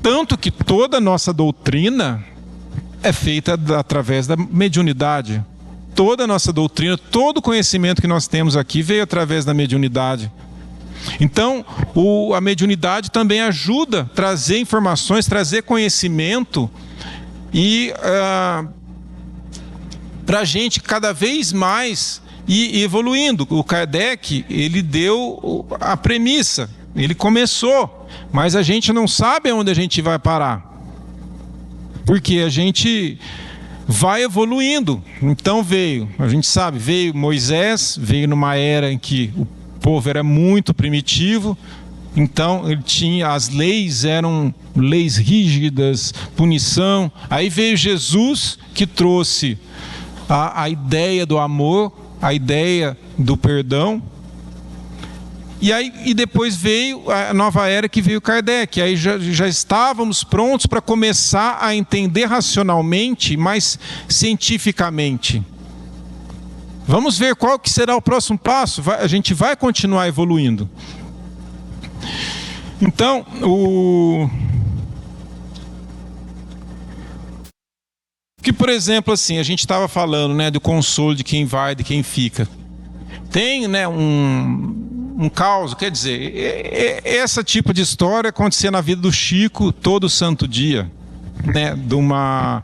Tanto que toda a nossa doutrina é feita através da mediunidade. Toda a nossa doutrina, todo o conhecimento que nós temos aqui veio através da mediunidade. Então, a mediunidade também ajuda a trazer informações, trazer conhecimento e para a gente cada vez mais ir evoluindo. O Kardec, ele deu a premissa, ele começou, mas a gente não sabe onde a gente vai parar. Porque a gente vai evoluindo. Então a gente sabe, veio Moisés, veio numa era em que o povo era muito primitivo, então ele tinha, as leis eram leis rígidas, punição. Aí veio Jesus, que trouxe a ideia do amor, a ideia do perdão. E depois veio a nova era, que veio Kardec. Aí já estávamos prontos para começar a entender racionalmente, mas cientificamente. Vamos ver qual que será o próximo passo. A gente vai continuar evoluindo. Então, que, por exemplo, assim, a gente estava falando, né, do consolo de quem vai, de quem fica. Tem, né, um caos, quer dizer, esse tipo de história acontecia na vida do Chico todo santo dia, né, de uma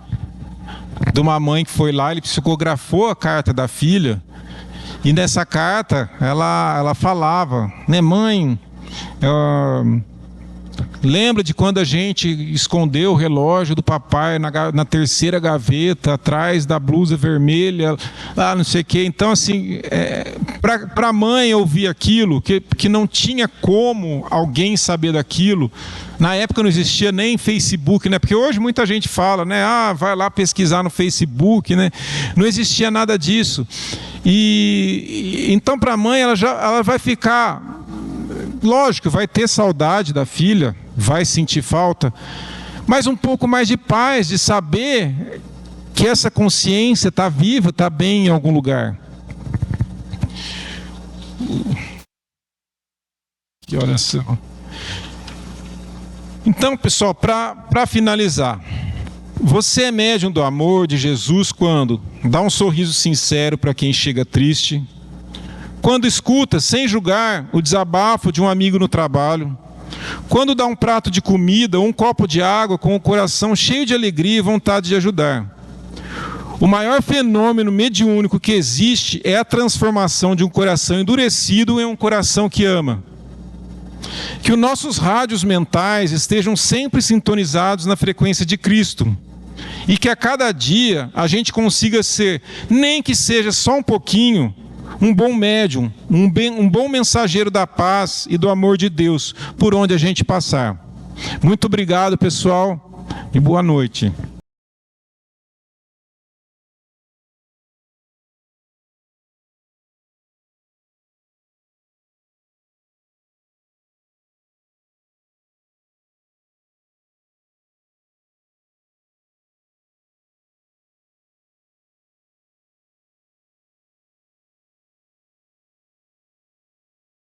mãe que foi lá, ele psicografou a carta da filha, e nessa carta ela falava, né, mãe, lembra de quando a gente escondeu o relógio do papai na terceira gaveta, atrás da blusa vermelha, lá não sei o quê. Então, assim, para a mãe ouvir aquilo, que não tinha como alguém saber daquilo. Na época não existia nem Facebook, né? Porque hoje muita gente fala, né? Vai lá pesquisar no Facebook, né? Não existia nada disso. Então, para a mãe, ela vai ficar... Lógico, vai ter saudade da filha, vai sentir falta, mas um pouco mais de paz, de saber que essa consciência está viva, está bem em algum lugar. Que oração. Então, pessoal, para finalizar, você é médium do amor de Jesus quando dá um sorriso sincero para quem chega triste, quando escuta, sem julgar, o desabafo de um amigo no trabalho, quando dá um prato de comida ou um copo de água com o coração cheio de alegria e vontade de ajudar. O maior fenômeno mediúnico que existe é a transformação de um coração endurecido em um coração que ama. Que os nossos rádios mentais estejam sempre sintonizados na frequência de Cristo. E que a cada dia a gente consiga ser, nem que seja só um pouquinho, um bom médium, um bom mensageiro da paz e do amor de Deus, por onde a gente passar. Muito obrigado, pessoal, e boa noite.